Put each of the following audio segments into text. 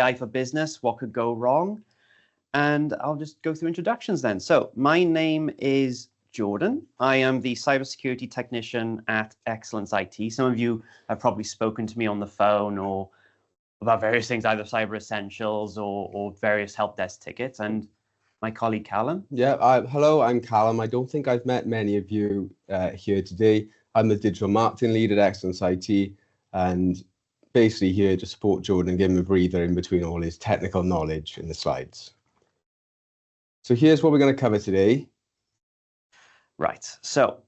AI for business, what could go wrong? And I'll just go through introductions then. So my name is Jordan. I am the cybersecurity technician at Excellence IT. Some of you have probably spoken to me on the phone or about various things, either Cyber Essentials or various help desk tickets. And my colleague Calum. Yeah, hello, I'm Calum. I don't think I've met many of you here today. I'm the digital marketing lead at Excellence IT and basically here to support Jordan and give him a breather in between all his technical knowledge in the slides. So here's what we're going to cover today. Right. So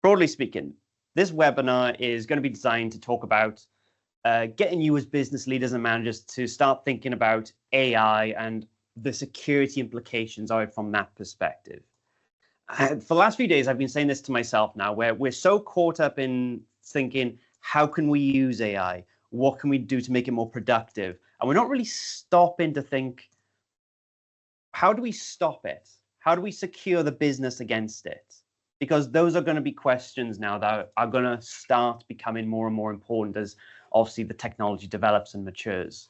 broadly speaking, this webinar is going to be designed to talk about getting you as business leaders and managers to start thinking about AI and the security implications of it from that perspective. For the last few days, I've been saying this to myself now, where we're so caught up in thinking, how can we use AI? What can we do to make it more productive? And we're not really stopping to think, how do we stop it? How do we secure the business against it? Because those are going to be questions now that are going to start becoming more and more important as obviously the technology develops and matures.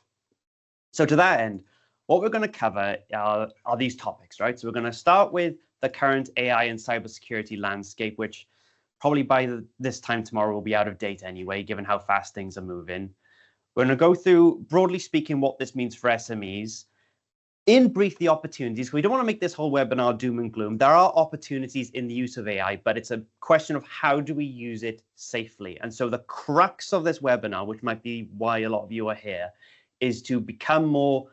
So to that end, what we're going to cover are these topics, right? So we're going to start with the current AI and cybersecurity landscape, which probably by this time tomorrow will be out of date anyway, given how fast things are moving. We're going to go through, broadly speaking, what this means for SMEs. In brief, the opportunities. We don't want to make this whole webinar doom and gloom. There are opportunities in the use of AI, but it's a question of how do we use it safely? And so the crux of this webinar, which might be why a lot of you are here, is to become more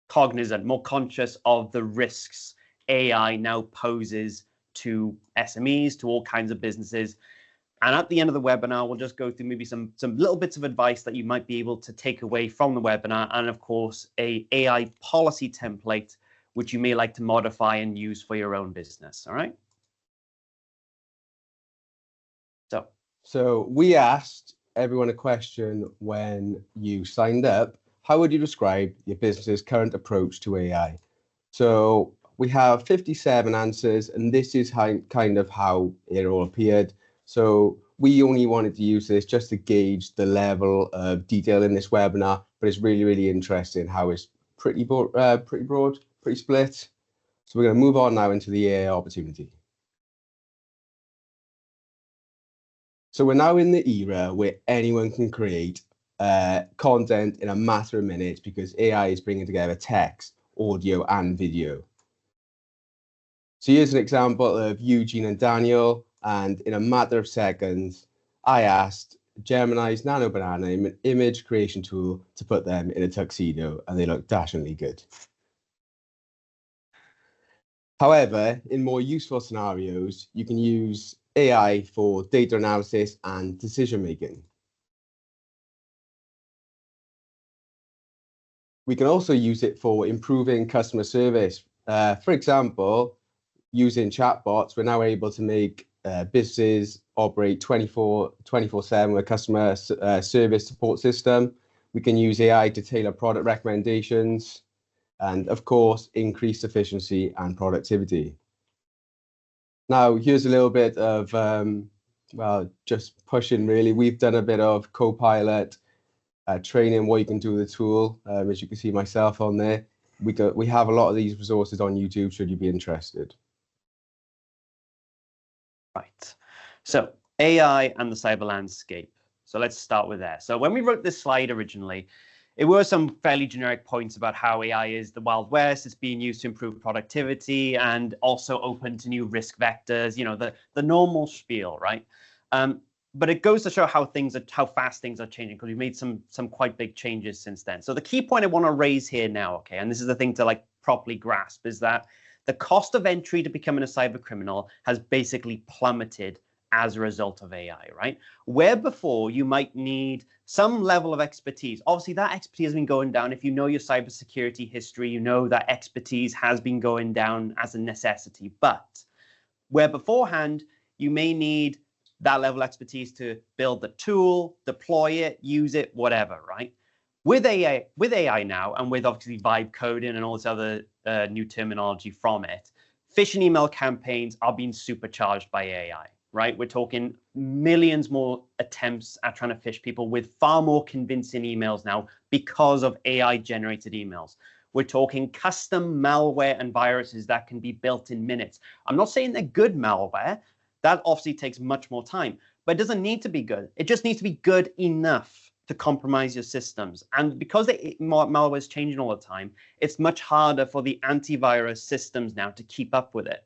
cognizant, more conscious of the risks AI now poses to SMEs, to all kinds of businesses. And at the end of the webinar, we'll just go through maybe some little bits of advice that you might be able to take away from the webinar. And of course, a AI policy template, which you may like to modify and use for your own business. All right. So we asked everyone a question when you signed up. How would you describe your business's current approach to AI? So we have 57 answers, and this is kind of how it all appeared. So we only wanted to use this just to gauge the level of detail in this webinar, but it's really, really interesting how it's pretty broad, pretty split. So we're going to move on now into the AI opportunity. So we're now in the era where anyone can create content in a matter of minutes because AI is bringing together text, audio, and video. So here's an example of Eugene and Daniel, and in a matter of seconds, I asked Gemini's Nano Banana image creation tool to put them in a tuxedo, and they look dashingly good. However, in more useful scenarios, you can use AI for data analysis and decision making. We can also use it for improving customer service. For example, using chatbots, we're now able to make businesses operate 24/7 with a customer service support system. We can use AI to tailor product recommendations and, of course, increase efficiency and productivity. Now, here's a little bit of, well, just pushing really. We've done a bit of Copilot training, what you can do with the tool. As you can see myself on there. We have a lot of these resources on YouTube, should you be interested. Right. So AI and the cyber landscape. So let's start with there. So when we wrote this slide originally, it were some fairly generic points about how AI is the Wild West. It's being used to improve productivity and also open to new risk vectors, you know, the normal spiel, right? But it goes to show how fast things are changing, because we've made some quite big changes since then. So the key point I want to raise here now, okay, and this is the thing to like properly grasp, is that the cost of entry to becoming a cyber criminal has basically plummeted as a result of AI, right? Where before you might need some level of expertise. Obviously, that expertise has been going down. If you know your cybersecurity history, you know that expertise has been going down as a necessity. But where beforehand you may need that level of expertise to build the tool, deploy it, use it, whatever, right? With AI now, and with obviously vibe coding and all this other new terminology from it, phishing email campaigns are being supercharged by AI. right? We're talking millions more attempts at trying to phish people with far more convincing emails now because of AI-generated emails. We're talking custom malware and viruses that can be built in minutes. I'm not saying they're good malware. That obviously takes much more time, but it doesn't need to be good. It just needs to be good enough to compromise your systems. And because malware is changing all the time, it's much harder for the antivirus systems now to keep up with it.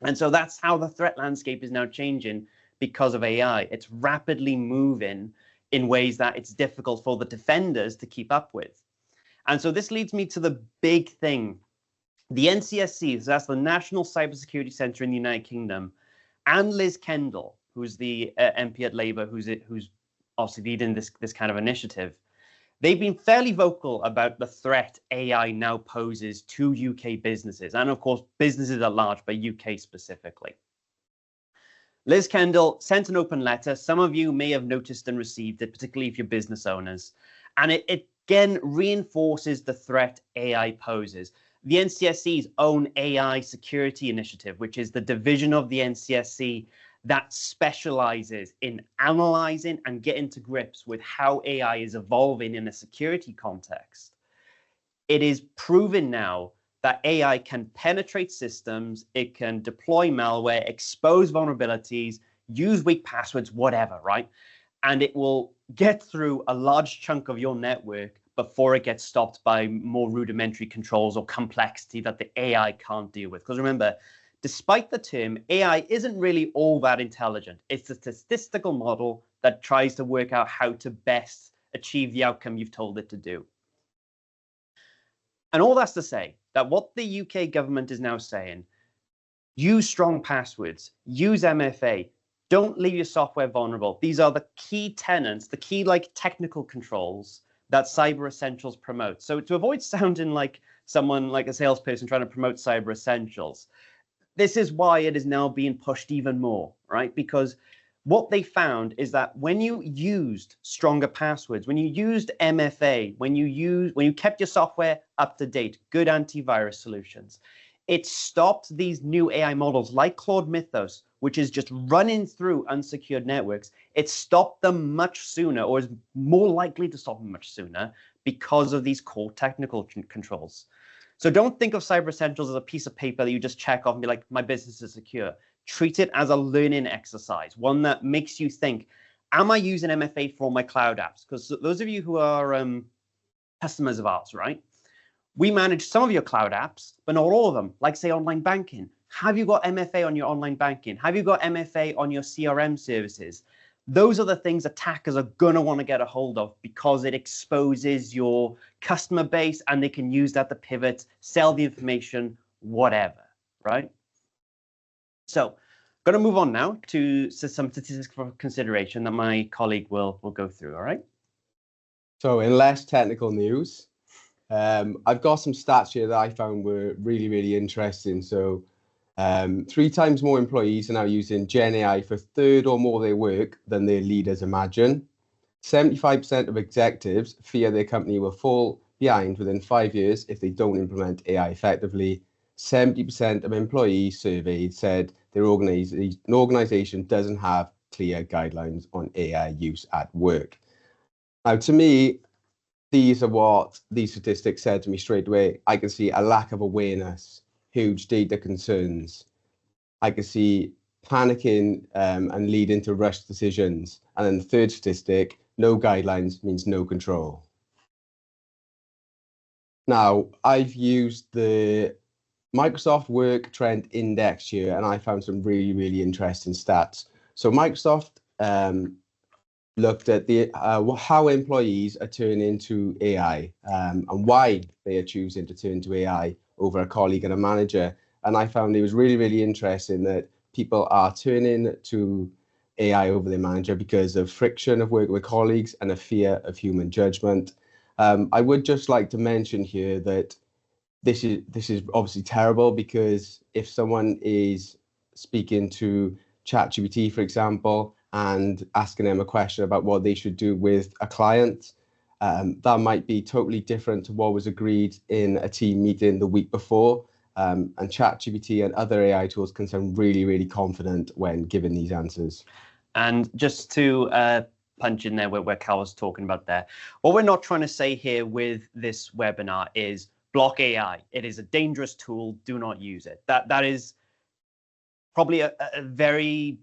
And so that's how the threat landscape is now changing because of AI. It's rapidly moving in ways that it's difficult for the defenders to keep up with. And so this leads me to the big thing. The NCSC, so that's the National Cybersecurity Centre in the United Kingdom, and Liz Kendall, who's the MP at Labour, who's obviously leading this kind of initiative, they've been fairly vocal about the threat AI now poses to UK businesses, and of course, businesses at large, but UK specifically. Liz Kendall sent an open letter. Some of you may have noticed and received it, particularly if you're business owners. And it again reinforces the threat AI poses. The NCSC's own AI security initiative, which is the division of the NCSC that specializes in analyzing and getting to grips with how AI is evolving in a security context. It is proven now that AI can penetrate systems, it can deploy malware, expose vulnerabilities, use weak passwords, whatever, right? And it will get through a large chunk of your network before it gets stopped by more rudimentary controls or complexity that the AI can't deal with. Because remember, despite the term, AI isn't really all that intelligent. It's a statistical model that tries to work out how to best achieve the outcome you've told it to do. And all that's to say that what the UK government is now saying, use strong passwords, use MFA, don't leave your software vulnerable. These are the key tenets, the key technical controls that Cyber Essentials promotes. So to avoid sounding like someone like a salesperson trying to promote Cyber Essentials, this is why it is now being pushed even more, right? Because what they found is that when you used stronger passwords, when you used MFA, when you kept your software up to date, good antivirus solutions, it stopped these new AI models like Claude Mythos, which is just running through unsecured networks. It stopped them much sooner, or is more likely to stop them much sooner because of these core technical controls. So don't think of Cyber Essentials as a piece of paper that you just check off and be like, my business is secure. Treat it as a learning exercise, one that makes you think, am I using MFA for all my cloud apps? Because those of you who are customers of ours, right? We manage some of your cloud apps, but not all of them, like say online banking. Have you got MFA on your online banking? Have you got MFA on your CRM services? Those are the things attackers are going to want to get a hold of because it exposes your customer base and they can use that to pivot, sell the information, whatever, right? So I'm going to move on now to some statistics for consideration that my colleague will go through, all right? So in less technical news, I've got some stats here that I found were really, really interesting. So 3 times more employees are now using Gen AI for a third or more of their work than their leaders imagine. 75% of executives fear their company will fall behind within 5 years if they don't implement AI effectively. 70% of employees surveyed said their organization doesn't have clear guidelines on AI use at work. Now, to me, these are what these statistics said to me straight away. I can see a lack of awareness, huge data concerns. I can see panicking and leading to rushed decisions. And then the third statistic, no guidelines means no control. Now, I've used the Microsoft Work Trend Index here, and I found some really, really interesting stats. So Microsoft looked at the how employees are turning to AI and why they are choosing to turn to AI over a colleague and a manager. And I found it was really, really interesting that people are turning to AI over their manager because of friction of working with colleagues and a fear of human judgment. I would just like to mention here that this is obviously terrible, because if someone is speaking to ChatGPT, for example, and asking them a question about what they should do with a client, that might be totally different to what was agreed in a team meeting the week before. And ChatGPT and other AI tools can sound really, really confident when given these answers. And just to punch in there where Cal was talking about there, what we're not trying to say here with this webinar is block AI. It is a dangerous tool. Do not use it. That is probably a very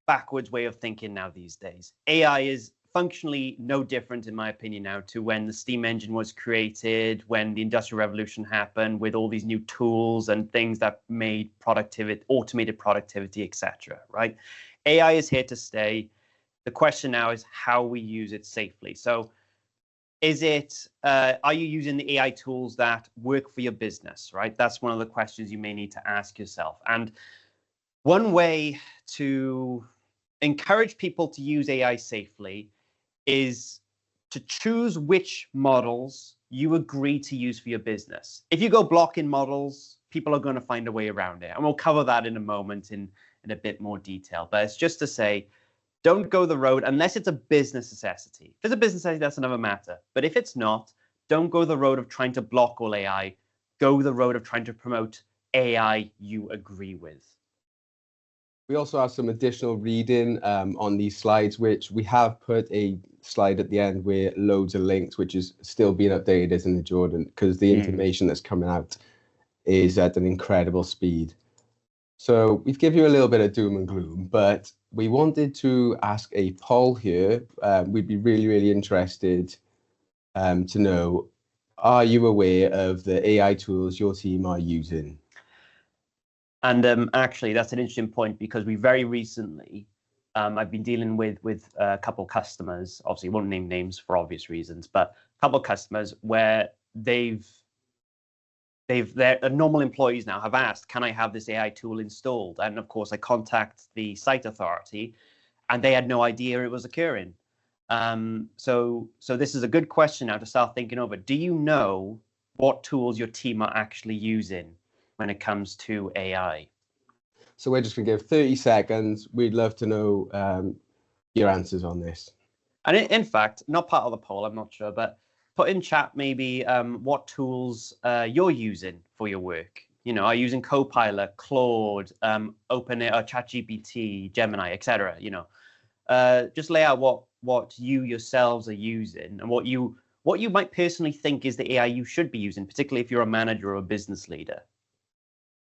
backwards way of thinking now these days. AI is functionally no different, in my opinion, now to when the steam engine was created, when the Industrial Revolution happened, with all these new tools and things that made productivity, automated productivity, etc. Right? AI is here to stay. The question now is how we use it safely. So is it, are you using the AI tools that work for your business, right? That's one of the questions you may need to ask yourself. And one way to encourage people to use AI safely is to choose which models you agree to use for your business. If you go blocking models, people are going to find a way around it. And we'll cover that in a moment in a bit more detail. But it's just to say, don't go the road unless it's a business necessity. If it's a business necessity, that's another matter. But if it's not, don't go the road of trying to block all AI. Go the road of trying to promote AI you agree with. We also have some additional reading on these slides, which we have put a slide at the end with loads of links, which is still being updated, isn't it, Jordan? Because the information that's coming out is at an incredible speed. So we've given you a little bit of doom and gloom, but we wanted to ask a poll here. We'd be really, really interested to know, are you aware of the AI tools your team are using? And actually, that's an interesting point because we very recently, I've been dealing with a couple customers, obviously won't name names for obvious reasons, but a couple of customers where their normal employees now have asked, can I have this AI tool installed? And of course, I contact the site authority and they had no idea it was occurring. So this is a good question now to start thinking over. Do you know what tools your team are actually using when it comes to AI? So we're just going to give 30 seconds. We'd love to know your answers on this. And in fact, not part of the poll, I'm not sure, but put in chat maybe what tools you're using for your work. You know, are you using Copilot, Claude, OpenAI, ChatGPT, Gemini, etc. You know, just lay out what you yourselves are using and what you might personally think is the AI you should be using, particularly if you're a manager or a business leader.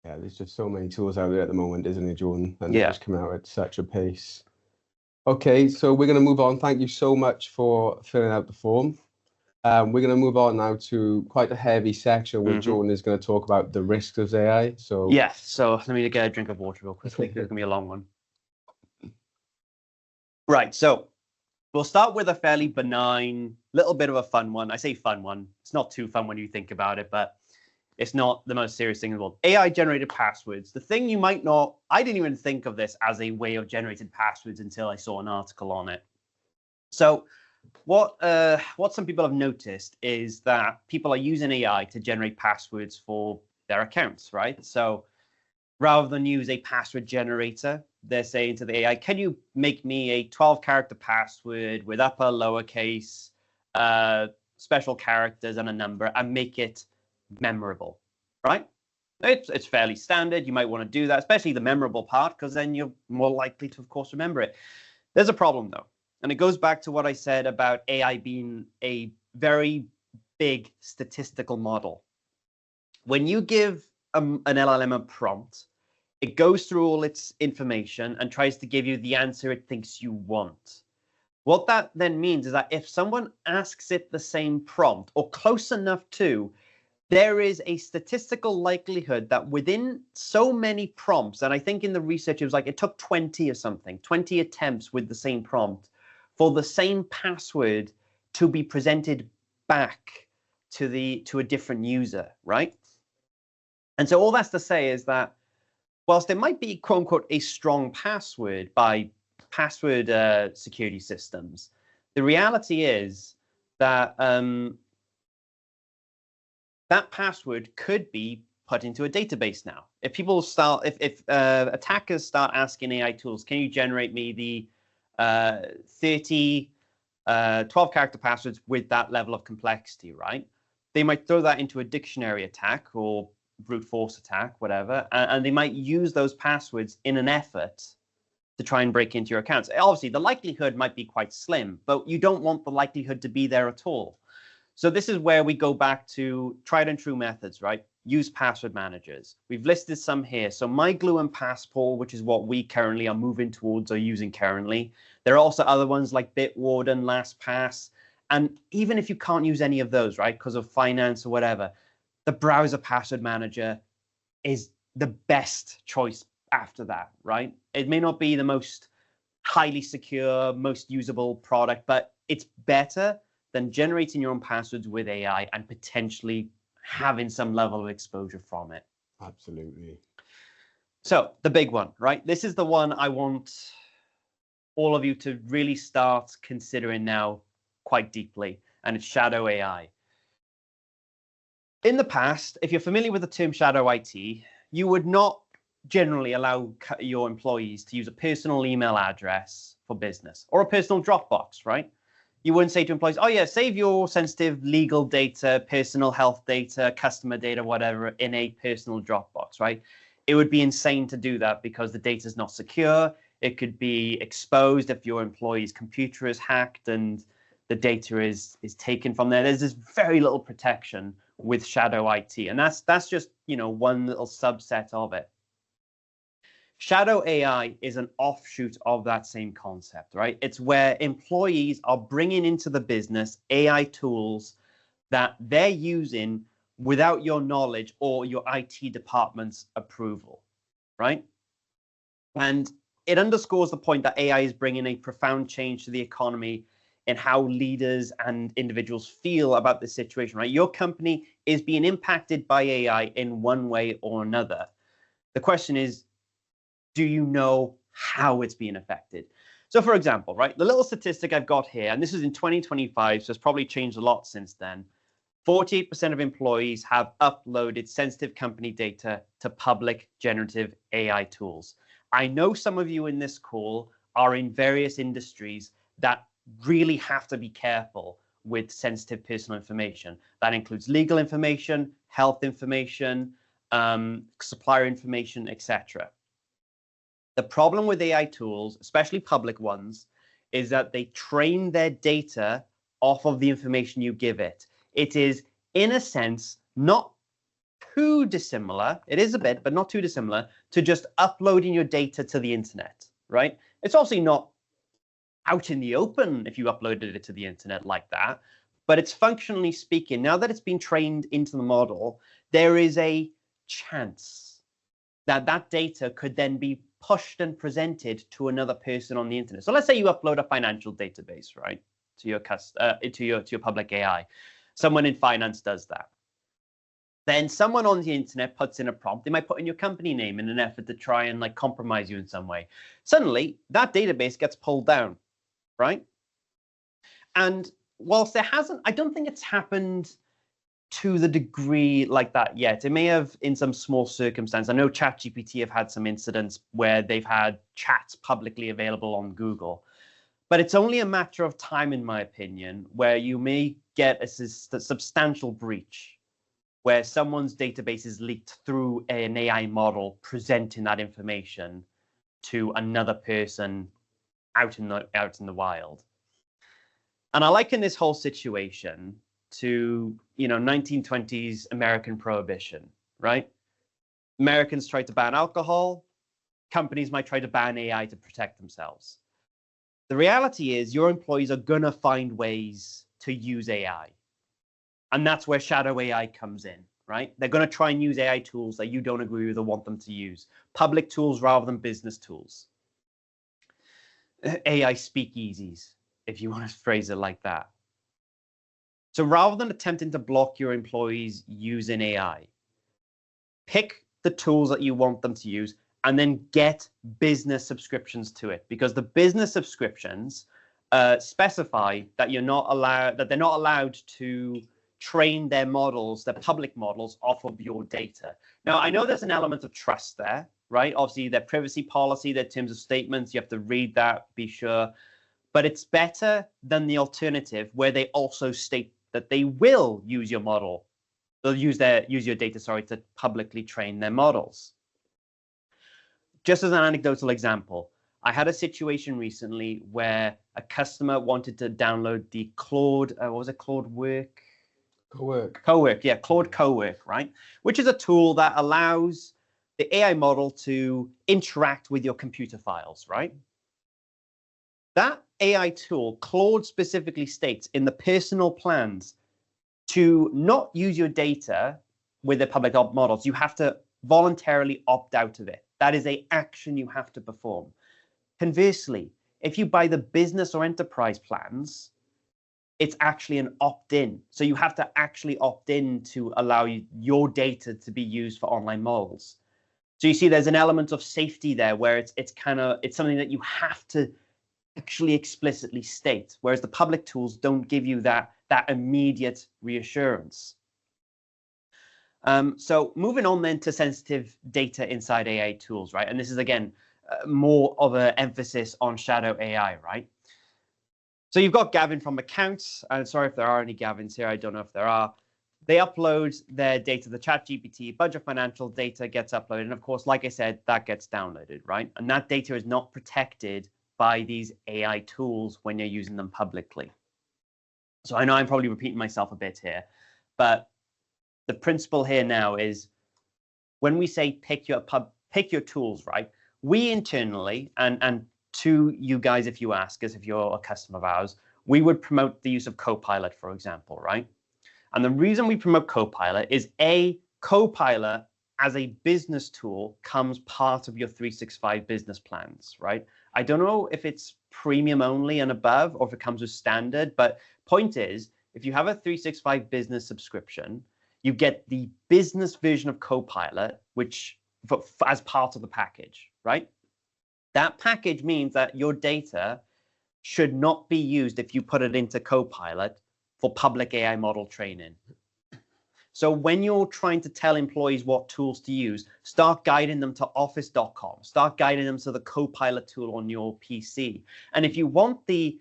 Yeah, there's just so many tools out there at the moment, isn't it, Jordan? And they're just coming out at such a pace. Okay, so we're going to move on. Thank you so much for filling out the form. We're going to move on now to quite a heavy section where Jordan is going to talk about the risks of AI. So yes, so let me get a drink of water real quickly. It's going to be a long one. Right, so we'll start with a fairly benign, little bit of a fun one. I say fun one. It's not too fun when you think about it, but it's not the most serious thing in the world. AI-generated passwords. The thing you might not, I didn't even think of this as a way of generating passwords until I saw an article on it. So what some people have noticed is that people are using AI to generate passwords for their accounts, right? So rather than use a password generator, they're saying to the AI, can you make me a 12-character password with upper, lowercase, special characters and a number and make it memorable, right? It's fairly standard. You might want to do that, especially the memorable part, because then you're more likely to, of course, remember it. There's a problem, though. And it goes back to what I said about AI being a very big statistical model. When you give an LLM a prompt, it goes through all its information and tries to give you the answer it thinks you want. What that then means is that if someone asks it the same prompt or close enough to, there is a statistical likelihood that within so many prompts, and I think in the research it was like it took 20 or something, 20 attempts with the same prompt for the same password to be presented back to a different user, right? And so all that's to say is that whilst there might be, quote unquote, a strong password by password security systems, the reality is that that password could be put into a database now. If people start, if attackers start asking AI tools, can you generate me the 12-character passwords with that level of complexity, right? They might throw that into a dictionary attack or brute force attack, whatever, and they might use those passwords in an effort to try and break into your accounts. Obviously, the likelihood might be quite slim, but you don't want the likelihood to be there at all. So this is where we go back to tried and true methods, right? Use password managers. We've listed some here. So MyGlue and Passport, which is what we currently are moving towards or using currently. There are also other ones like Bitwarden, LastPass. And even if you can't use any of those, right, because of finance or whatever, the browser password manager is the best choice after that, right? It may not be the most highly secure, most usable product, but it's better than generating your own passwords with AI and potentially having some level of exposure from it. Absolutely. So the big one, right? This is the one I want all of you to really start considering now quite deeply, and it's Shadow AI. In the past, if you're familiar with the term Shadow IT, you would not generally allow your employees to use a personal email address for business or a personal Dropbox, right? You wouldn't say to employees, oh yeah, save your sensitive legal data, personal health data, customer data, whatever, in a personal Dropbox, right? It would be insane to do that because the data is not secure. It could be exposed if your employee's computer is hacked and the data is taken from there. There's this very little protection with Shadow IT, and that's just, you know, one little subset of it. Shadow AI is an offshoot of that same concept, right? It's where employees are bringing into the business AI tools that they're using without your knowledge or your IT department's approval, right? And it underscores the point that AI is bringing a profound change to the economy and how leaders and individuals feel about this situation, right? Your company is being impacted by AI in one way or another. The question is, do you know how it's being affected? So for example, right, the little statistic I've got here, and this is in 2025, so it's probably changed a lot since then. 48% of employees have uploaded sensitive company data to public generative AI tools. I know some of you in this call are in various industries that really have to be careful with sensitive personal information. That includes legal information, health information, supplier information, etc. The problem with AI tools, especially public ones, is that they train their data off of the information you give it. It is, in a sense, not too dissimilar. It is a bit, but not too dissimilar to just uploading your data to the internet, right? It's obviously not out in the open if you uploaded it to the internet like that, but it's functionally speaking, now that it's been trained into the model, there is a chance that that data could then be pushed and presented to another person on the internet. So let's say you upload a financial database, right, to your public AI. Someone in finance does that. Then someone on the internet puts in a prompt. They might put in your company name in an effort to try and like compromise you in some way. Suddenly, that database gets pulled down, right? And whilst there hasn't, I don't think it's happened to the degree like that yet. It may have in some small circumstance. I know ChatGPT have had some incidents where they've had chats publicly available on Google, but it's only a matter of time, in my opinion, where you may get a substantial breach where someone's database is leaked through an AI model presenting that information to another person out in the wild. And I liken this whole situation to, you know, 1920s American prohibition, right? Americans tried to ban alcohol. Companies might try to ban AI to protect themselves. The reality is your employees are going to find ways to use AI. And that's where Shadow AI comes in, right? They're going to try and use AI tools that you don't agree with or want them to use. Public tools rather than business tools. AI speakeasies, if you want to phrase it like that. So rather than attempting to block your employees using AI, pick the tools that you want them to use and then get business subscriptions to it, because the business subscriptions specify that they're not allowed to train their models, their public models, off of your data. Now, I know there's an element of trust there, right? Obviously, their privacy policy, their terms of statements, you have to read that, be sure. But it's better than the alternative where they also state that they will use your model They'll use your data, sorry, to publicly train their models. Just as an anecdotal example, I had a situation recently where a customer wanted to download the Claude, what was it, Claude Work? Cowork, yeah, Claude Cowork, right? Which is a tool that allows the AI model to interact with your computer files, right? That AI tool, Claude specifically states in the personal plans to not use your data with the public models. You have to voluntarily opt out of it. That is an action you have to perform. Conversely, if you buy the business or enterprise plans, it's actually an opt-in. So you have to actually opt in to allow your data to be used for online models. So you see there's an element of safety there where it's something that you have to actually explicitly state, whereas the public tools don't give you that immediate reassurance. So moving on then to sensitive data inside AI tools, right? And this is, again, more of an emphasis on Shadow AI, right? So you've got Gavin from accounts, and sorry if there are any Gavins here, I don't know if there are. They upload their data, the ChatGPT, bunch of financial data gets uploaded, and of course, like I said, that gets downloaded, right? And that data is not protected by these AI tools when you're using them publicly. So I know I'm probably repeating myself a bit here, but the principle here now is when we say pick your tools, right? We internally, and to you guys, if you ask us, if you're a customer of ours, we would promote the use of Copilot, for example, right? And the reason we promote Copilot is Copilot as a business tool comes part of your 365 business plans, right? I don't know if it's premium only and above, or if it comes with standard, but point is, if you have a 365 business subscription, you get the business version of Copilot, which as part of the package, right? That package means that your data should not be used if you put it into Copilot for public AI model training. So when you're trying to tell employees what tools to use, start guiding them to office.com, start guiding them to the Copilot tool on your PC. And if you want the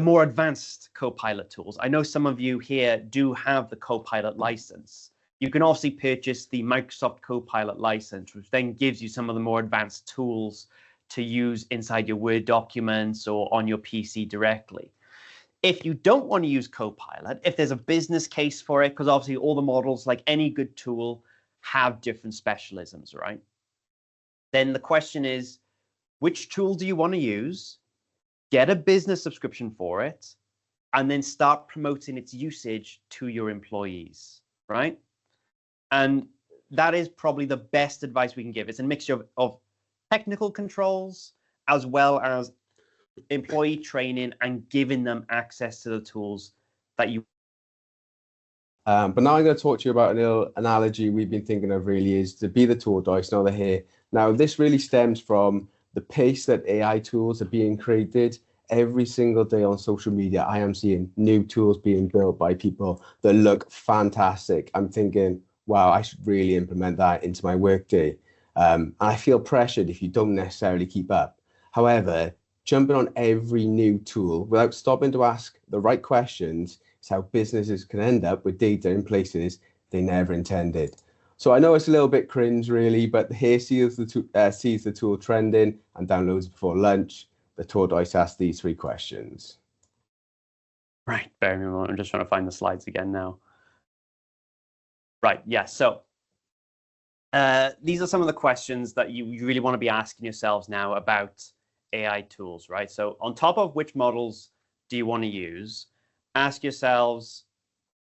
more advanced Copilot tools, I know some of you here do have the Copilot license. You can obviously purchase the Microsoft Copilot license, which then gives you some of the more advanced tools to use inside your Word documents or on your PC directly. If you don't want to use Copilot, if there's a business case for it, because obviously all the models, like any good tool, have different specialisms, right? Then the question is, which tool do you want to use? Get a business subscription for it, and then start promoting its usage to your employees, right? And that is probably the best advice we can give. It's a mixture of technical controls as well as employee training and giving them access to the tools that you. But now I'm going to talk to you about a little analogy we've been thinking of, really, is to be the tortoise, not the hare. Now, this really stems from the pace that AI tools are being created. Every single day on social media, I am seeing new tools being built by people that look fantastic. I'm thinking, wow, I should really implement that into my workday. And I feel pressured if you don't necessarily keep up. However, jumping on every new tool without stopping to ask the right questions is how businesses can end up with data in places they never intended. So I know it's a little bit cringe, really, but here sees the tool trending and downloads before lunch. The tortoise asks these 3 questions. Right, bear with me a moment. I'm just trying to find the slides again now. Right, yeah, so these are some of the questions that you really want to be asking yourselves now about AI tools, right? So on top of which models do you want to use, ask yourselves,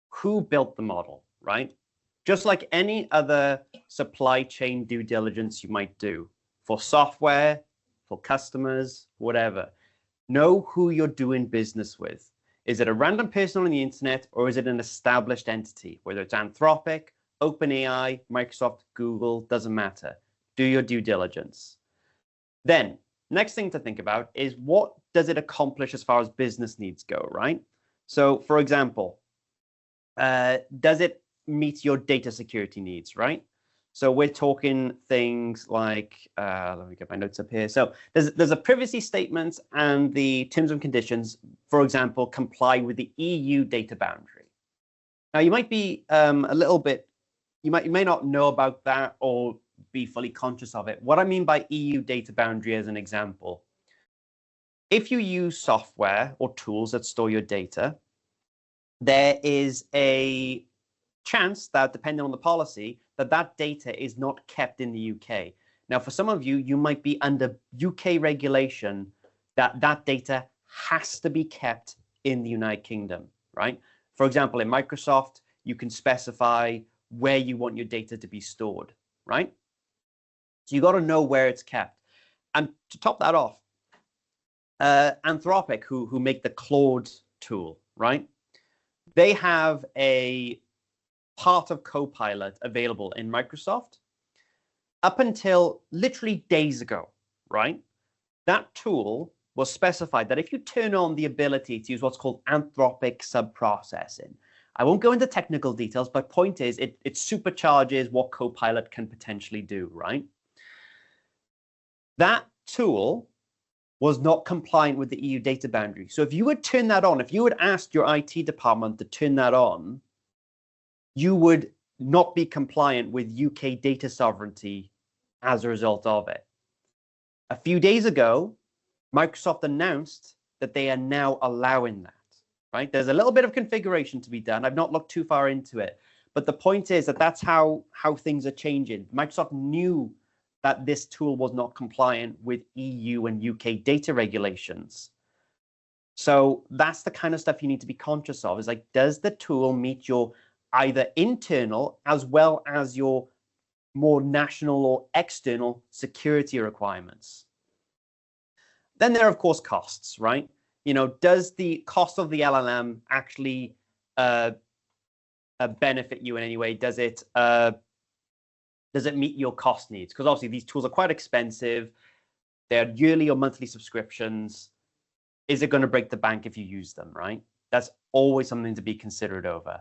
who built the model, right? Just like any other supply chain due diligence you might do for software, for customers, whatever. Know who you're doing business with. Is it a random person on the internet, or is it an established entity? Whether it's Anthropic, OpenAI, Microsoft, Google, doesn't matter. Do your due diligence. Then, next thing to think about is, what does it accomplish as far as business needs go, right? So, for example, does it meet your data security needs, right? So we're talking things like, let me get my notes up here. So there's a privacy statement, and the terms and conditions, for example, comply with the EU data boundary. Now, you might be a little bit, you may not know about that or be fully conscious of it. What I mean by EU data boundary as an example, if you use software or tools that store your data, there is a chance that, depending on the policy, that that data is not kept in the UK. Now, for some of you, you might be under UK regulation that that data has to be kept in the United Kingdom, right? For example, in Microsoft, you can specify where you want your data to be stored, right? So you got to know where it's kept. And to top that off, Anthropic, who make the Claude tool, right? They have a part of Copilot available in Microsoft up until literally days ago, right? That tool was specified that if you turn on the ability to use what's called Anthropic subprocessing, I won't go into technical details, but point is it supercharges what Copilot can potentially do, right? That tool was not compliant with the EU data boundary. So if you would turn that on, if you had asked your IT department to turn that on, you would not be compliant with UK data sovereignty as a result of it. A few days ago, Microsoft announced that they are now allowing that, right? There's a little bit of configuration to be done. I've not looked too far into it, but the point is that that's how things are changing. Microsoft knew that this tool was not compliant with EU and UK data regulations. So that's the kind of stuff you need to be conscious of, is like, does the tool meet your either internal as well as your more national or external security requirements? Then there are, of course, costs, right? You know, does the cost of the LLM actually benefit you in any way? Does it meet your cost needs? Because obviously these tools are quite expensive. They're yearly or monthly subscriptions. Is it going to break the bank if you use them, right? That's always something to be considered over.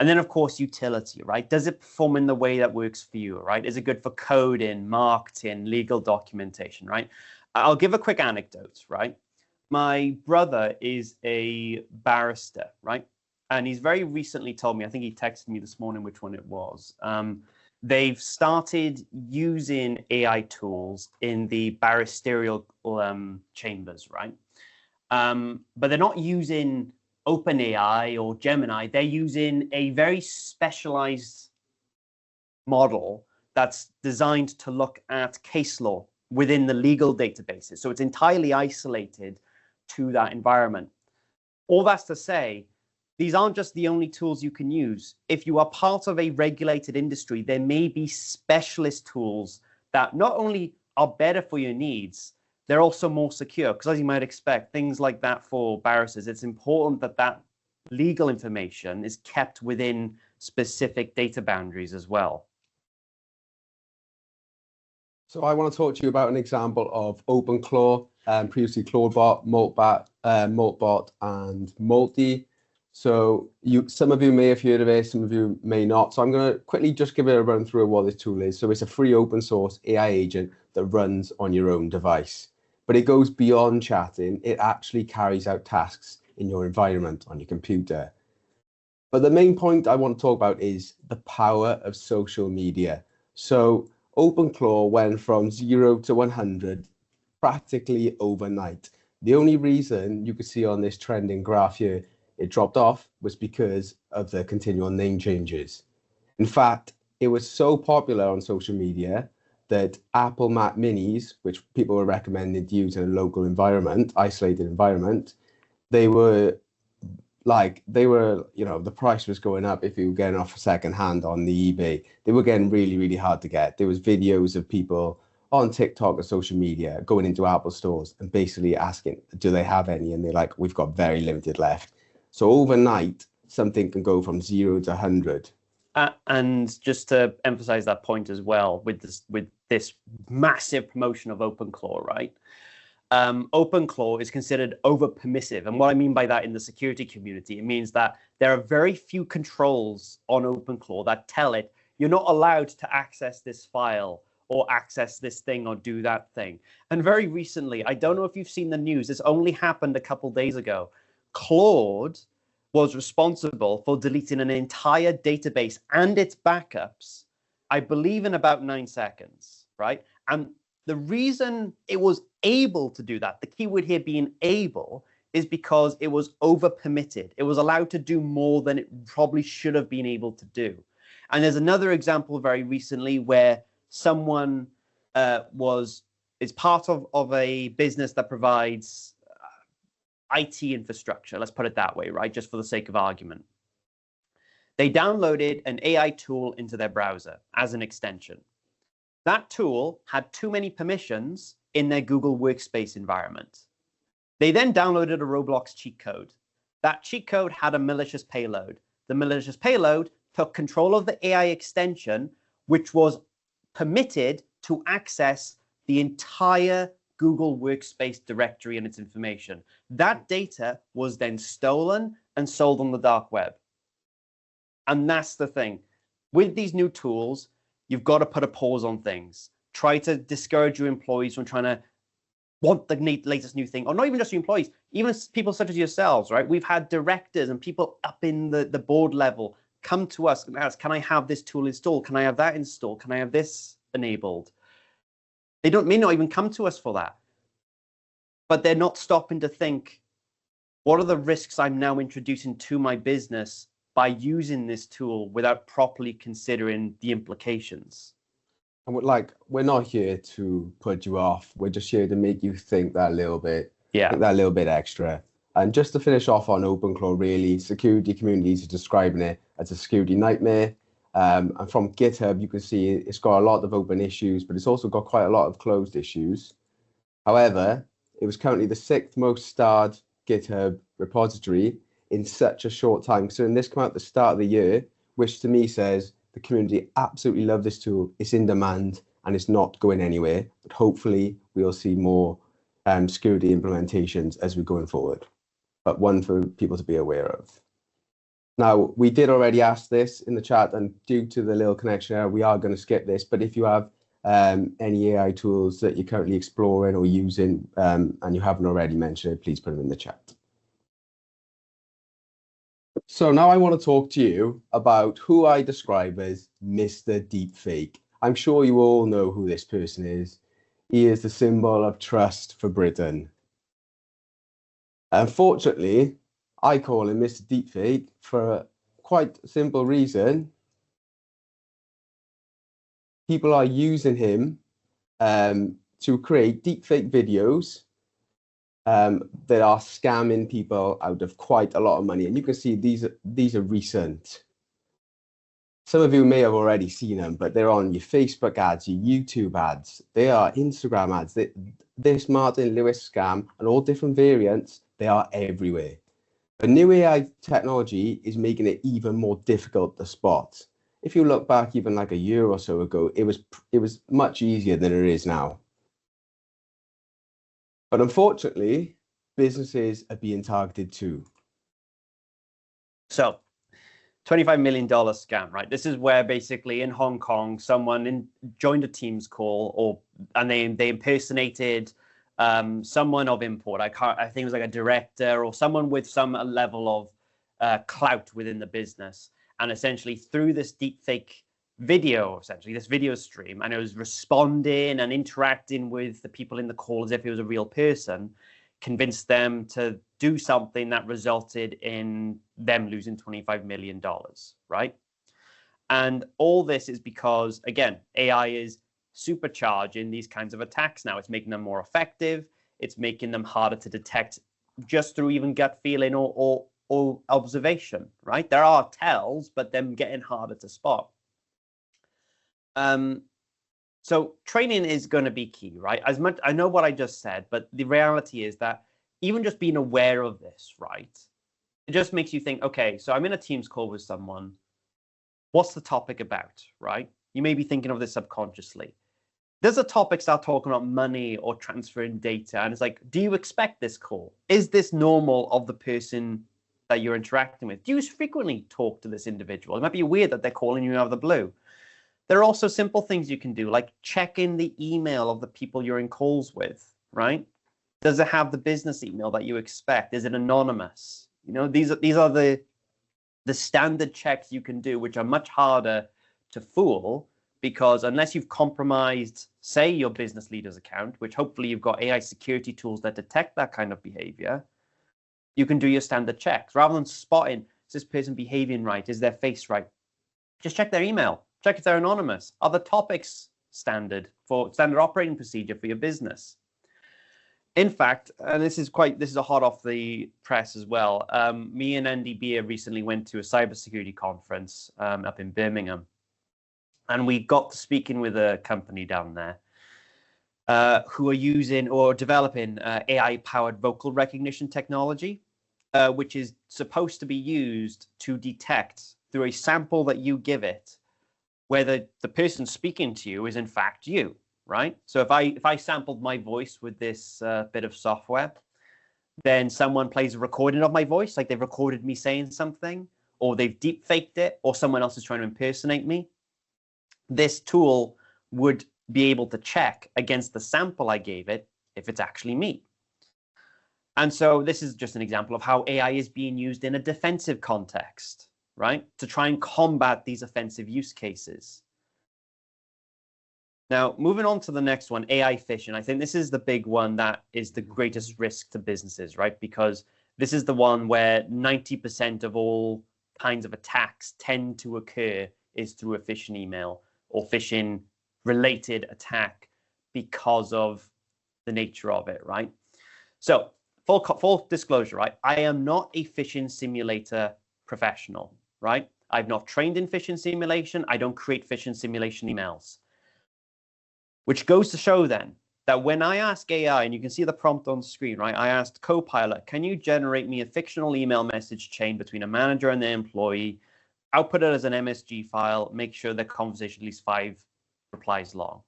And then, of course, utility, right? Does it perform in the way that works for you, right? Is it good for coding, marketing, legal documentation, right? I'll give a quick anecdote, right? My brother is a barrister, right? And he's very recently told me, I think he texted me this morning which one it was. They've started using AI tools in the barristerial chambers, right? But they're not using OpenAI or Gemini. They're using a very specialized model that's designed to look at case law within the legal databases. So it's entirely isolated to that environment. All that's to say, these aren't just the only tools you can use. If you are part of a regulated industry, there may be specialist tools that not only are better for your needs, they're also more secure. Because as you might expect, things like that for barristers, it's important that that legal information is kept within specific data boundaries as well. So I want to talk to you about an example of OpenClaw, previously ClawBot, Moltbot, and Multi. So some of you may have heard of it, some of you may not. So I'm going to quickly just give it a run through of what this tool is. So it's a free open source AI agent that runs on your own device. But it goes beyond chatting. It actually carries out tasks in your environment on your computer. But the main point I want to talk about is the power of social media. So OpenClaw went from 0 to 100 practically overnight. The only reason you could see on this trending graph here it dropped off was because of the continual name changes. In fact, it was so popular on social media that Apple Mac Minis, which people were recommended to use in a local environment, isolated environment, they were, you know, the price was going up if you were getting off second hand on the eBay. They were getting really, really hard to get. There was videos of people on TikTok or social media going into Apple stores and basically asking, do they have any? And they're like, we've got very limited left. So overnight, something can go from 0 to 100. And just to emphasize that point as well, with this massive promotion of OpenClaw, right? OpenClaw is considered over permissive. And what I mean by that in the security community, it means that there are very few controls on OpenClaw that tell it you're not allowed to access this file or access this thing or do that thing. And very recently, I don't know if you've seen the news, this only happened a couple days ago. Claude was responsible for deleting an entire database and its backups, I believe in about 9 seconds, right? And the reason it was able to do that, the keyword here being able, is because it was over permitted. It was allowed to do more than it probably should have been able to do. And there's another example very recently where someone is part of a business that provides IT infrastructure, let's put it that way, right? Just for the sake of argument. They downloaded an AI tool into their browser as an extension. That tool had too many permissions in their Google Workspace environment. They then downloaded a Roblox cheat code. That cheat code had a malicious payload. The malicious payload took control of the AI extension, which was permitted to access the entire Google Workspace directory and its information. That data was then stolen and sold on the dark web. And that's the thing. With these new tools, you've got to put a pause on things. Try to discourage your employees from trying to want the latest new thing, or not even just your employees, even people such as yourselves, right? We've had directors and people up in the board level come to us and ask, can I have this tool installed? Can I have that installed? Can I have this enabled? They may not even come to us for that, but they're not stopping to think, what are the risks I'm now introducing to my business by using this tool without properly considering the implications? And we're not here to put you off. We're just here to make you think that little bit, think that little bit extra. And just to finish off on OpenClaw, really, security communities are describing it as a security nightmare. And from GitHub, you can see it's got a lot of open issues, but it's also got quite a lot of closed issues. However, it was currently the 6th most starred GitHub repository in such a short time. So this came out at the start of the year, which to me says the community absolutely love this tool. It's in demand and it's not going anywhere. But hopefully we'll see more security implementations as we're going forward. But one for people to be aware of. Now, we did already ask this in the chat, and due to the little connection error, we are going to skip this. But if you have any AI tools that you're currently exploring or using and you haven't already mentioned it, please put them in the chat. So now I want to talk to you about who I describe as Mr. Deepfake. I'm sure you all know who this person is. He is the symbol of trust for Britain. Unfortunately, I call him Mr. Deepfake for a quite simple reason. People are using him to create deepfake videos that are scamming people out of quite a lot of money. And you can see these are recent. Some of you may have already seen them, but they're on your Facebook ads, your YouTube ads, they are Instagram ads. This Martin Lewis scam and all different variants, they are everywhere. The new AI technology is making it even more difficult to spot. If you look back even like a year or so ago, it was much easier than it is now. But unfortunately, businesses are being targeted too. So, $25 million scam, right? This is where basically in Hong Kong, someone joined a Teams call, and they impersonated someone of import. I think it was like a director or someone with some level of clout within the business. And essentially through this deepfake video, this video stream, and it was responding and interacting with the people in the call as if it was a real person, convinced them to do something that resulted in them losing $25 million, right? And all this is because, again, AI is supercharging these kinds of attacks now. It's making them more effective. It's making them harder to detect just through even gut feeling or observation, right? There are tells, but them getting harder to spot. So training is going to be key, right? As much I know what I just said, but the reality is that even just being aware of this, right? It just makes you think, okay, so I'm in a Teams call with someone. What's the topic about, right? You may be thinking of this subconsciously. Does a topic start talking about money or transferring data? And it's like, do you expect this call? Is this normal of the person that you're interacting with? Do you frequently talk to this individual? It might be weird that they're calling you out of the blue. There are also simple things you can do, like checking the email of the people you're in calls with, right? Does it have the business email that you expect? Is it anonymous? You know, these are the standard checks you can do, which are much harder to fool, because unless you've compromised, say, your business leader's account, which hopefully you've got AI security tools that detect that kind of behavior, you can do your standard checks. Rather than spotting, is this person behaving right? Is their face right? Just check their email. Check if they're anonymous. Are the topics standard operating procedure for your business? In fact, and this is a hot off the press as well. Me and Andy Beer recently went to a cybersecurity conference up in Birmingham, and we got to speaking with a company down there who are using or developing AI-powered vocal recognition technology, which is supposed to be used to detect through a sample that you give it whether the person speaking to you is in fact you, right? So if I sampled my voice with this bit of software, then someone plays a recording of my voice, like they've recorded me saying something, or they've deep faked it, or someone else is trying to impersonate me, this tool would be able to check against the sample I gave it if it's actually me. And so this is just an example of how AI is being used in a defensive context, right? To try and combat these offensive use cases. Now, moving on to the next one, AI phishing. I think this is the big one that is the greatest risk to businesses, right? Because this is the one where 90% of all kinds of attacks tend to occur is through a phishing email or phishing related attack because of the nature of it, right? So full disclosure, right? I am not a phishing simulator professional, right? I've not trained in phishing simulation. I don't create phishing simulation emails. Which goes to show then that when I ask AI, and you can see the prompt on screen, right? I asked Copilot, can you generate me a fictional email message chain between a manager and their employee, output it as an MSG file, make sure the conversation at least 5 replies long,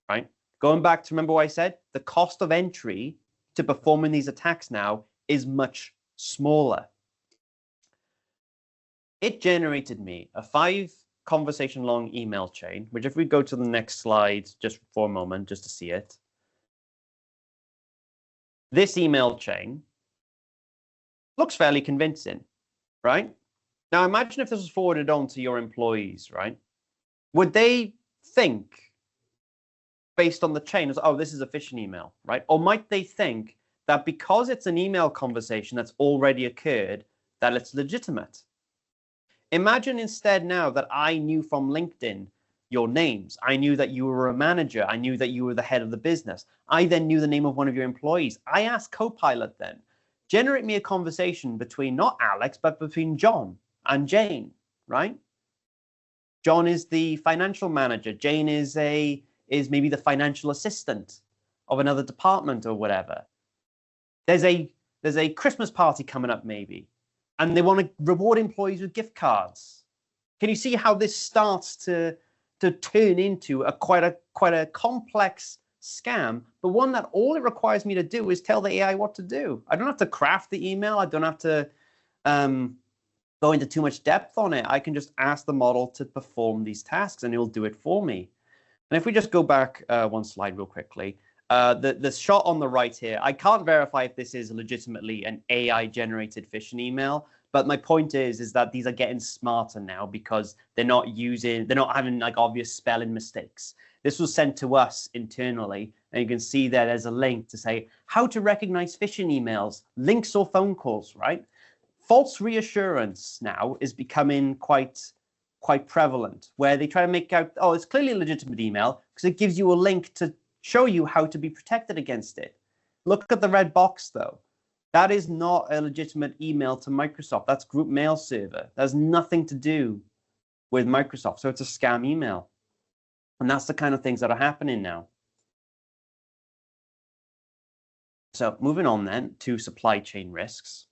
right? Going back to remember what I said, the cost of entry to performing these attacks now is much smaller. It generated me a 5 conversation long email chain, which if we go to the next slide just for a moment, just to see it. This email chain looks fairly convincing, right? Now imagine if this was forwarded on to your employees, right? Would they think based on the chain as, oh, this is a phishing email, right? Or might they think that because it's an email conversation that's already occurred, that it's legitimate? Imagine instead now that I knew from LinkedIn your names. I knew that you were a manager. I knew that you were the head of the business. I then knew the name of one of your employees. I asked Copilot then, generate me a conversation between not Alex, but between John and Jane, right? John is the financial manager. Jane is maybe the financial assistant of another department or whatever. There's a Christmas party coming up maybe, and they want to reward employees with gift cards. Can you see how this starts to turn into quite a complex scam, but one that all it requires me to do is tell the AI what to do. I don't have to craft the email. I don't have to go into too much depth on it. I can just ask the model to perform these tasks and it'll do it for me. And if we just go back one slide real quickly, the shot on the right here, I can't verify if this is legitimately an AI-generated phishing email, but my point is that these are getting smarter now because they're not having like obvious spelling mistakes. This was sent to us internally, and you can see that there's a link to say how to recognize phishing emails, links or phone calls, right? False reassurance now is becoming quite prevalent, where they try to make out, oh, it's clearly a legitimate email because it gives you a link to show you how to be protected against it. Look at the red box though. That is not a legitimate email to Microsoft. That's group mail server. That has nothing to do with Microsoft. So it's a scam email. And that's the kind of things that are happening now. So moving on then to supply chain risks.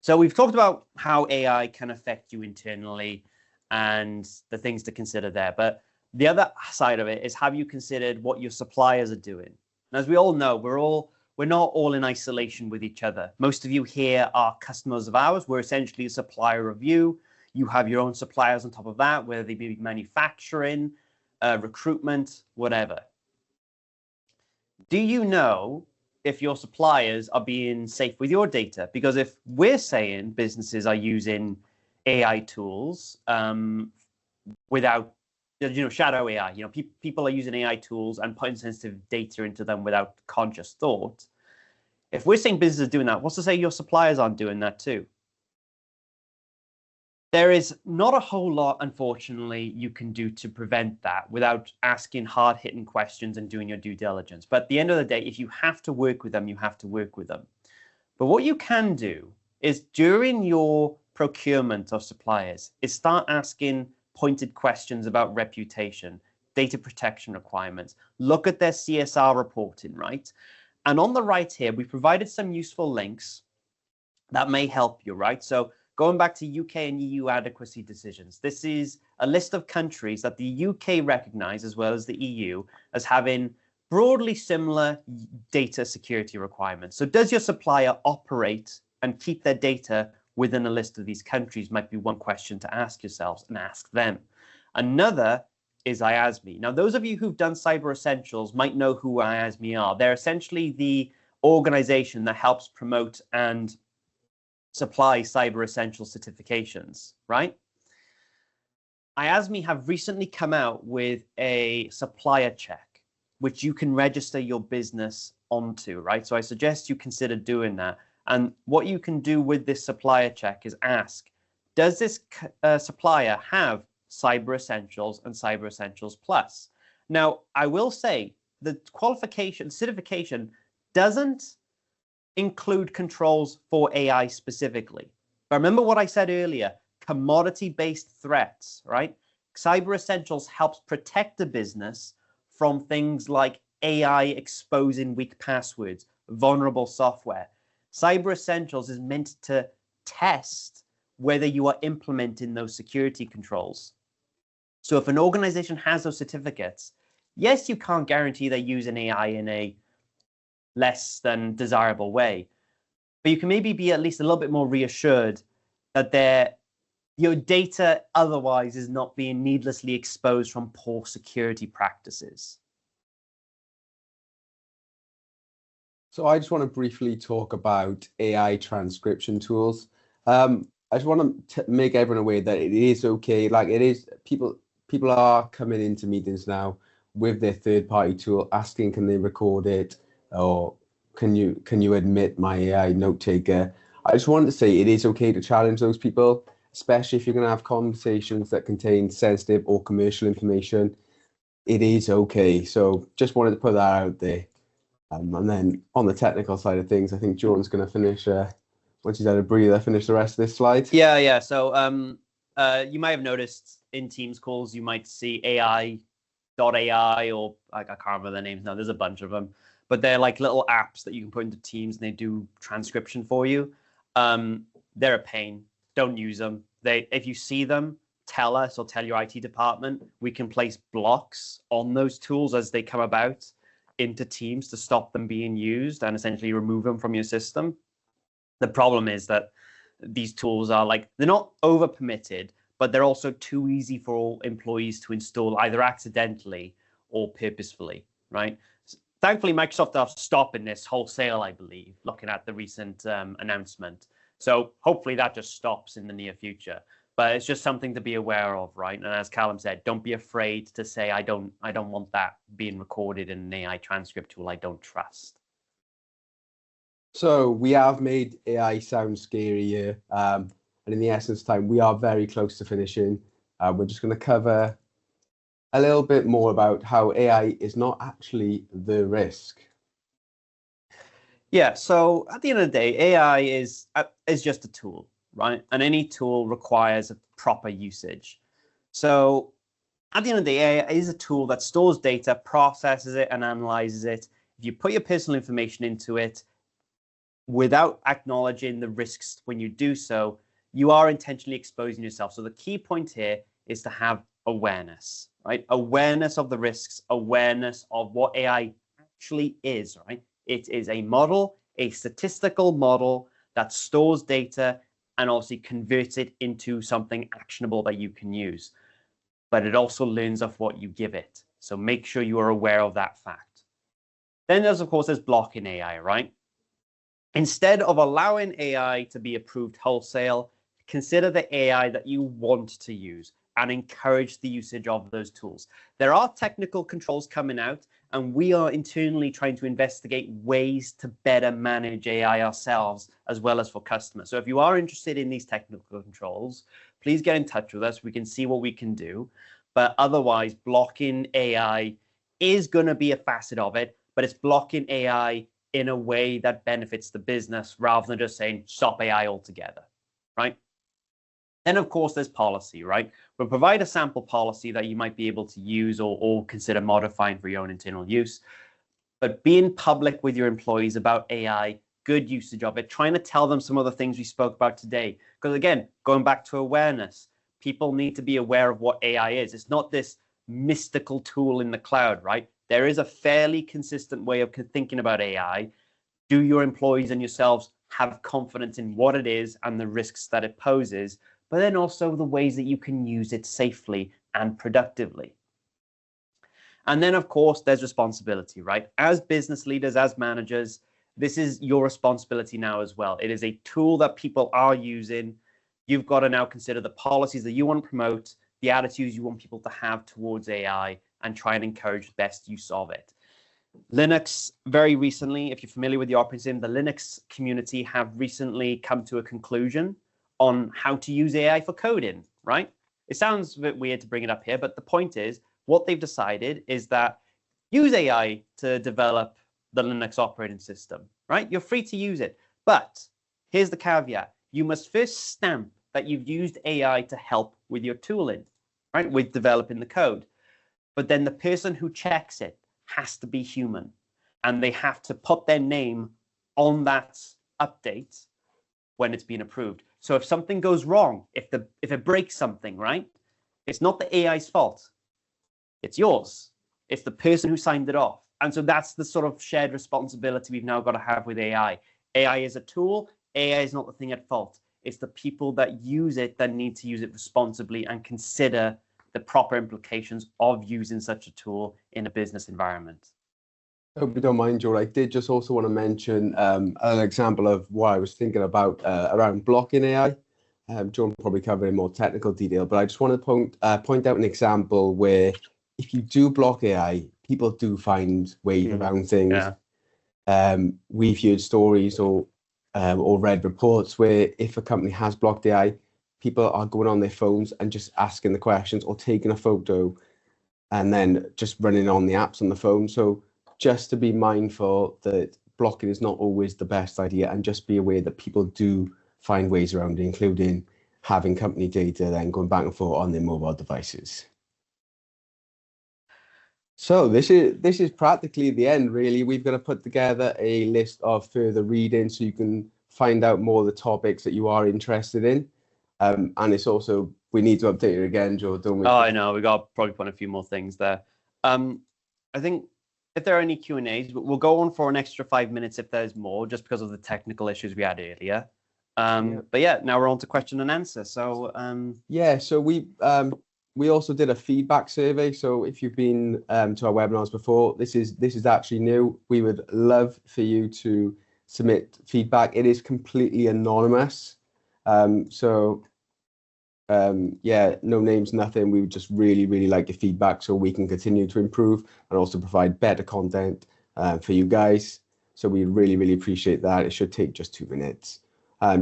So we've talked about how AI can affect you internally and the things to consider there. But the other side of it is, have you considered what your suppliers are doing? And as we all know, we're not all in isolation with each other. Most of you here are customers of ours. We're essentially a supplier of you. You have your own suppliers on top of that, whether they be manufacturing, recruitment, whatever. Do you know if your suppliers are being safe with your data. Because if we're saying businesses are using AI tools without, shadow AI, people are using AI tools and putting sensitive data into them without conscious thought. If we're saying businesses are doing that, what's to say your suppliers aren't doing that too? There is not a whole lot, unfortunately, you can do to prevent that without asking hard-hitting questions and doing your due diligence. But at the end of the day, if you have to work with them, you have to work with them. But what you can do is during your procurement of suppliers is start asking pointed questions about reputation, data protection requirements. Look at their CSR reporting, right? And on the right here, we provided some useful links that may help you, right? So going back to UK and EU adequacy decisions, this is a list of countries that the UK recognize as well as the EU as having broadly similar data security requirements. So does your supplier operate and keep their data within a list of these countries might be one question to ask yourselves and ask them. Another is IASME. Now, those of you who've done Cyber Essentials might know who IASME are. They're essentially the organization that helps promote and supply Cyber Essential certifications, right? IASME have recently come out with a supplier check, which you can register your business onto, right? So I suggest you consider doing that. And what you can do with this supplier check is ask, does this supplier have Cyber Essentials and Cyber Essentials Plus? Now, I will say the certification doesn't include controls for AI specifically. But remember what I said earlier, commodity-based threats, right? Cyber Essentials helps protect the business from things like AI exposing weak passwords, vulnerable software. Cyber Essentials is meant to test whether you are implementing those security controls. So if an organization has those certificates, yes, you can't guarantee they're using AI in a less than desirable way, but you can maybe be at least a little bit more reassured that your data otherwise is not being needlessly exposed from poor security practices. So I just want to briefly talk about AI transcription tools. I just want to make everyone aware that it is okay. Like it is, people are coming into meetings now with their third-party tool, asking, can they record it, or can you admit my AI note taker? I just wanted to say it is okay to challenge those people, especially if you're going to have conversations that contain sensitive or commercial information. It is okay. So just wanted to put that out there. And then on the technical side of things, I think Jordan's going to finish, once he's had a breather, finish the rest of this slide. Yeah. So you might have noticed in Teams calls, you might see AI.ai, or I can't remember their names now. There's a bunch of them. But they're like little apps that you can put into Teams and they do transcription for you. They're a pain. Don't use them. If you see them, tell us or tell your IT department. We can place blocks on those tools as they come about into Teams to stop them being used and essentially remove them from your system. The problem is that these tools are they're not over permitted, but they're also too easy for all employees to install either accidentally or purposefully, right? Thankfully, Microsoft are stopping this wholesale, I believe, looking at the recent announcement. So hopefully that just stops in the near future. But it's just something to be aware of, right? And as Calum said, don't be afraid to say, I don't want that being recorded in an AI transcript tool I don't trust. So we have made AI sound scary here. And in the essence time, we are very close to finishing. We're just going to cover a little bit more about how AI is not actually the risk. Yeah, so at the end of the day, AI is just a tool, right? And any tool requires a proper usage. So at the end of the day, AI is a tool that stores data, processes it, and analyzes it. If you put your personal information into it without acknowledging the risks when you do so, you are intentionally exposing yourself. So the key point here is to have awareness, right? Awareness of the risks, awareness of what AI actually is, right? It is a model, a statistical model that stores data and obviously converts it into something actionable that you can use. But it also learns off what you give it. So make sure you are aware of that fact. Then there's, of course, there's blocking AI, right? Instead of allowing AI to be approved wholesale, consider the AI that you want to use and encourage the usage of those tools. There are technical controls coming out, and we are internally trying to investigate ways to better manage AI ourselves as well as for customers. So if you are interested in these technical controls, please get in touch with us. We can see what we can do. But otherwise, blocking AI is going to be a facet of it, but it's blocking AI in a way that benefits the business rather than just saying stop AI altogether, right? Then, of course, there's policy, right? We'll provide a sample policy that you might be able to use or consider modifying for your own internal use. But being public with your employees about AI, good usage of it, trying to tell them some of the things we spoke about today. Because again, going back to awareness, people need to be aware of what AI is. It's not this mystical tool in the cloud, right? There is a fairly consistent way of thinking about AI. Do your employees and yourselves have confidence in what it is and the risks that it poses, but then also the ways that you can use it safely and productively? And then, of course, there's responsibility, right? As business leaders, as managers, this is your responsibility now as well. It is a tool that people are using. You've got to now consider the policies that you want to promote, the attitudes you want people to have towards AI, and try and encourage best use of it. Linux, very recently, if you're familiar with the operating system, the Linux community have recently come to a conclusion on how to use AI for coding, right? It sounds a bit weird to bring it up here, but the point is, what they've decided is that use AI to develop the Linux operating system, right? You're free to use it, but here's the caveat. You must first stamp that you've used AI to help with your tooling, right? With developing the code. But then the person who checks it has to be human, and they have to put their name on that update when it's been approved. So if something goes wrong, if it breaks something, right? It's not the AI's fault. It's yours. It's the person who signed it off. And so that's the sort of shared responsibility we've now got to have with AI. AI is a tool. AI is not the thing at fault. It's the people that use it that need to use it responsibly and consider the proper implications of using such a tool in a business environment. I hope you don't mind, Joel. I did just also want to mention an example of what I was thinking about around blocking AI. John will probably cover in more technical detail, but I just want to point out an example where if you do block AI, people do find ways around things. Yeah. We've heard stories or read reports where if a company has blocked AI, people are going on their phones and just asking the questions or taking a photo and then just running on the apps on the phone. So just to be mindful that blocking is not always the best idea, and just be aware that people do find ways around it, including having company data then going back and forth on their mobile devices. So this is practically the end, really. We've got to put together a list of further reading so you can find out more of the topics that you are interested in. And it's also, we need to update it again, Joe, don't we? Oh, I know. We got to probably put a few more things there. I think if there are any Q&As, we'll go on for an extra 5 minutes if there's more, just because of the technical issues we had earlier. But yeah, now we're on to question and answer. So yeah, so we also did a feedback survey. So if you've been to our webinars before, this is actually new. We would love for you to submit feedback. It is completely anonymous. Yeah, no names, nothing. We would just really like your feedback so we can continue to improve and also provide better content for you guys. So we really appreciate that. It should take just 2 minutes.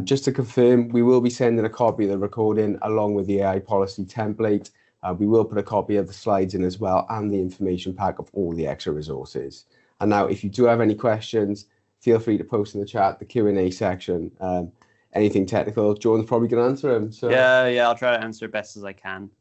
Just to confirm, we will be sending a copy of the recording along with the AI policy template. We will put a copy of the slides in as well, and the information pack of all the extra resources. And now, if you do have any questions, feel free to post in the chat, the Q&A section. Anything technical, Jordan's probably going to answer them. So yeah, I'll try to answer it best as I can.